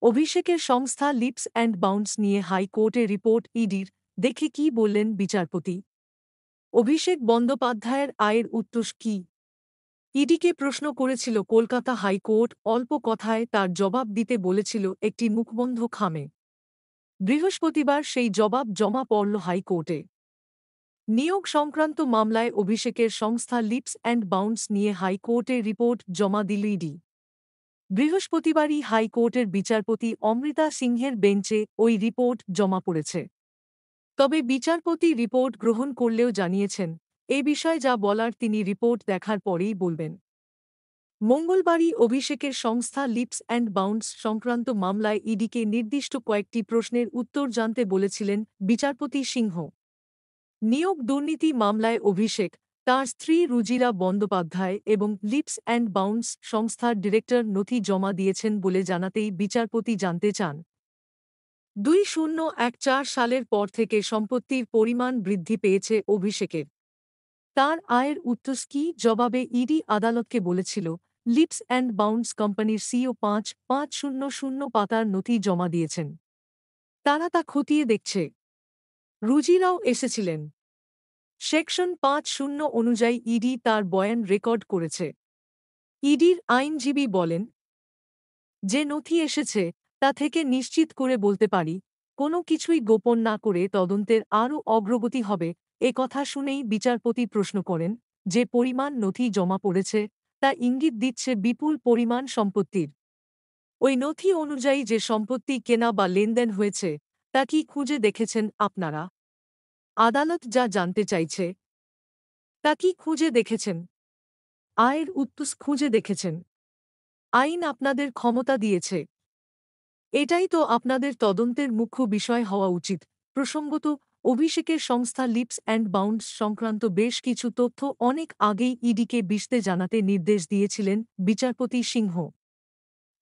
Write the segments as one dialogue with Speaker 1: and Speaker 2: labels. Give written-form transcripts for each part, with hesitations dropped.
Speaker 1: অভিষেকের সংস্থা lips and bounce নিয়ে হাইকোর্টে রিপোর্ট ইডির, দেখে কি বললেন বিচারপতি? অভিষেক বন্দ্যোপাধ্যায়ের আয়ের উৎস কী? ইডিকে প্রশ্ন করেছিল কলকাতা হাইকোর্ট, অল্প কথায় তার জবাব দিতে বলেছিল একটি মুখবন্ধ খামে। বৃহস্পতিবার সেই জবাব জমা পড়ল হাইকোর্টে। নিয়োগ সংক্রান্ত মামলায় অভিষেকের সংস্থা লিপস অ্যান্ড বাউন্স নিয়ে হাইকোর্টে রিপোর্ট জমা দিল ইডি। বৃহস্পতিবারই হাইকোর্টের বিচারপতি অমৃতা সিংহের বেঞ্চে ওই রিপোর্ট জমা পড়েছে। তবে বিচারপতি রিপোর্ট গ্রহণ করলেও জানিয়েছেন, এ বিষয়ে যা বলার তিনি রিপোর্ট দেখার পরেই বলবেন। মঙ্গলবারই অভিষেকের সংস্থা লিপস অ্যান্ড বাউন্স সংক্রান্ত মামলায় ইডিকে নির্দিষ্ট কয়েকটি প্রশ্নের উত্তর জানতে বলেছিলেন বিচারপতি সিংহ। নিয়োগ দুর্নীতি মামলায় অভিষেক, তাঁর স্ত্রী রুজিরা বন্দ্যোপাধ্যায় এবং লিপস অ্যান্ড বাউন্স সংস্থার ডিরেক্টর নথি জমা দিয়েছেন বলে জানাতেই বিচারপতি জানতে চান, 2014 সালের পর থেকে সম্পত্তির পরিমাণ বৃদ্ধি পেয়েছে অভিষেকের। তার আয়ের উৎস কী? জবাবে ইডি আদালতকে বলেছিল, লিপস অ্যান্ড বাউন্স কোম্পানির সিইও 5500 পাতার নথি জমা দিয়েছেন। তারা তা খতিয়ে দেখছে। রুজিরাও এসেছিলেন। সেকশন 50 অনুযায়ী ইডি তার বয়ান রেকর্ড করেছে। ইডির আইনজীবী বলেন, যে নথি এসেছে তা থেকে নিশ্চিত করে বলতে পারি, কোনো কিছুই গোপন না করে তদন্তের আরও অগ্রগতি হবে। এ কথা শুনেই বিচারপতি প্রশ্ন করেন, যে পরিমাণ নথি জমা পড়েছে তা ইঙ্গিত দিচ্ছে বিপুল পরিমাণ সম্পত্তির। ওই নথি অনুযায়ী যে সম্পত্তি কেনা বা লেনদেন হয়েছে তা কি খুঁজে দেখেছেন আপনারা? আদালত যা জানতে চাইছে তা কি খুঁজে দেখেছেন? আয়ের উৎস খুঁজে দেখেছেন? আইন আপনাদের ক্ষমতা দিয়েছে। এটাই তো আপনাদের তদন্তের মুখ্য বিষয় হওয়া উচিত। প্রসঙ্গত, অভিষেকের সংস্থা লিপস অ্যান্ড বাউন্স সংক্রান্ত বেশ কিছু তথ্য অনেক আগেই ইডিকে বিশদে জানাতে নির্দেশ দিয়েছিলেন বিচারপতি সিংহ।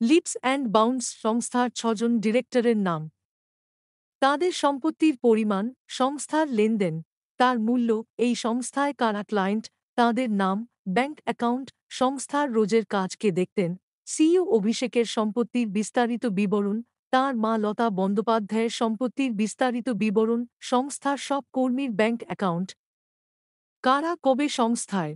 Speaker 1: লিপস অ্যান্ড বাউন্স সংস্থার 6 জন ডিরেক্টরের নাম, তাঁদের সম্পত্তির পরিমাণ, সংস্থার লেনদেন, তার মূল্য, এই সংস্থায় কারা ক্লায়েন্ট, তাঁদের নাম, ব্যাংক অ্যাকাউন্ট, সংস্থার রোজের কাজকে দেখতেন, সিইও অভিষেকের সম্পত্তির বিস্তারিত বিবরণ, তাঁর মা লতা বন্দ্যোপাধ্যায়ের সম্পত্তির বিস্তারিত বিবরণ, সংস্থার সব কর্মীর ব্যাংক অ্যাকাউন্ট, কারা কবে সংস্থায়